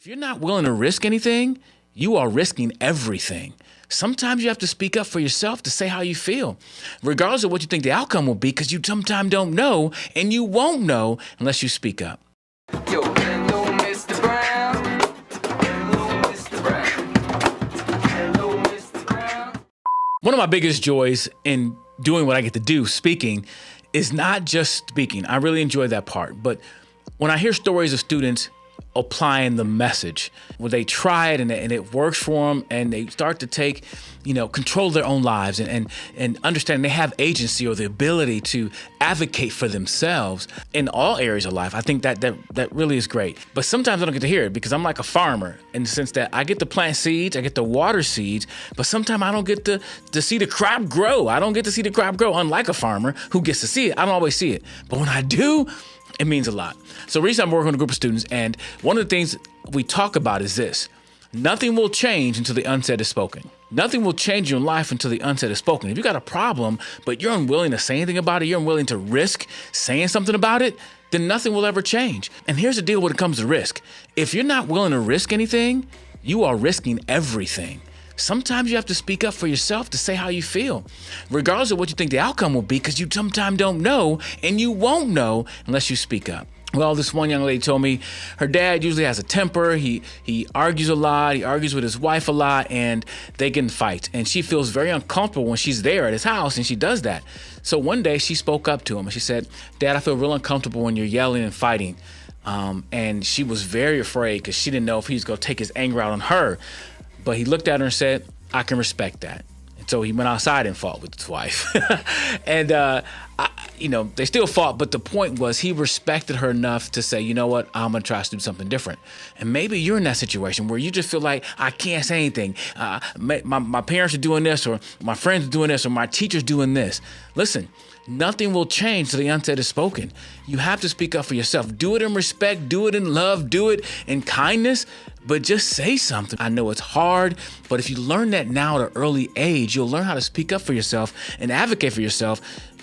If you're not willing to risk anything, you are risking everything. Sometimes you have to speak up for yourself to say how you feel, regardless of what you think the outcome will be, because you sometimes don't know, and you won't know unless you speak up. Yo, hello, Mr. Brown. Hello, Mr. Brown. Hello, Mr. Brown. One of my biggest joys in doing what I get to do, speaking, is not just speaking. I really enjoy that part. But when I hear stories of students applying the message, where they try it and it works for them, and they start to take, control of their own lives and understand they have agency or the ability to advocate for themselves in all areas of life. I think that really is great. But sometimes I don't get to hear it because I'm like a farmer in the sense that I get to plant seeds, I get to water seeds, but sometimes I don't get to see the crop grow. I don't get to see the crop grow, unlike a farmer who gets to see it. I don't always see it. But when I do, it means a lot. So recently I'm working with a group of students, and one of the things we talk about is this: nothing will change until the unsaid is spoken. Nothing will change your life until the unsaid is spoken. If you got a problem, but you're unwilling to say anything about it, you're unwilling to risk saying something about it, then nothing will ever change. And here's the deal when it comes to risk. If you're not willing to risk anything, you are risking everything. Sometimes you have to speak up for yourself to say how you feel, regardless of what you think the outcome will be, because you sometimes don't know, and you won't know unless you speak up. Well, this one young lady told me her dad usually has a temper. He argues a lot. He argues with his wife a lot, and they get in fights. And she feels very uncomfortable when she's there at his house, and she does that. So one day she spoke up to him, and she said, "Dad, I feel real uncomfortable when you're yelling and fighting." And she was very afraid because she didn't know if he was going to take his anger out on her. But he looked at her and said, "I can respect that." And so he went outside and fought with his wife. And, they still fought. But the point was he respected her enough to say, you know what, I'm going to try to do something different. And maybe you're in that situation where you just feel like, I can't say anything. My parents are doing this, or my friends are doing this, or my teacher's doing this. Listen, nothing will change till the unsaid is spoken. You have to speak up for yourself. Do it in respect, do it in love, do it in kindness, but just say something. I know it's hard, but if you learn that now at an early age, you'll learn how to speak up for yourself and advocate for yourself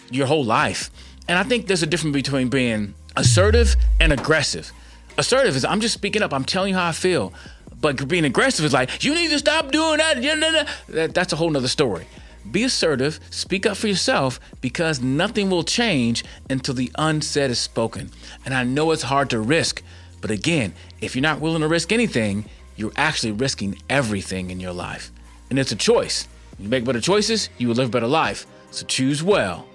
your whole life. And I think there's a difference between being assertive and aggressive. Assertive is, I'm just speaking up, I'm telling you how I feel. But being aggressive is like, you need to stop doing that. That's a whole nother story. Be assertive, speak up for yourself, because nothing will change until the unsaid is spoken. And I know it's hard to risk, but again, if you're not willing to risk anything, you're actually risking everything in your life. And it's a choice. You make better choices, you will live a better life. So choose well.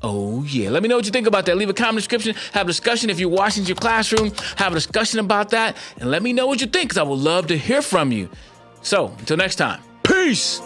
Oh yeah. Let me know what you think about that. Leave a comment in the description. Have a discussion. If you're watching your classroom, have a discussion about that. And let me know what you think, because I would love to hear from you. So until next time, peace.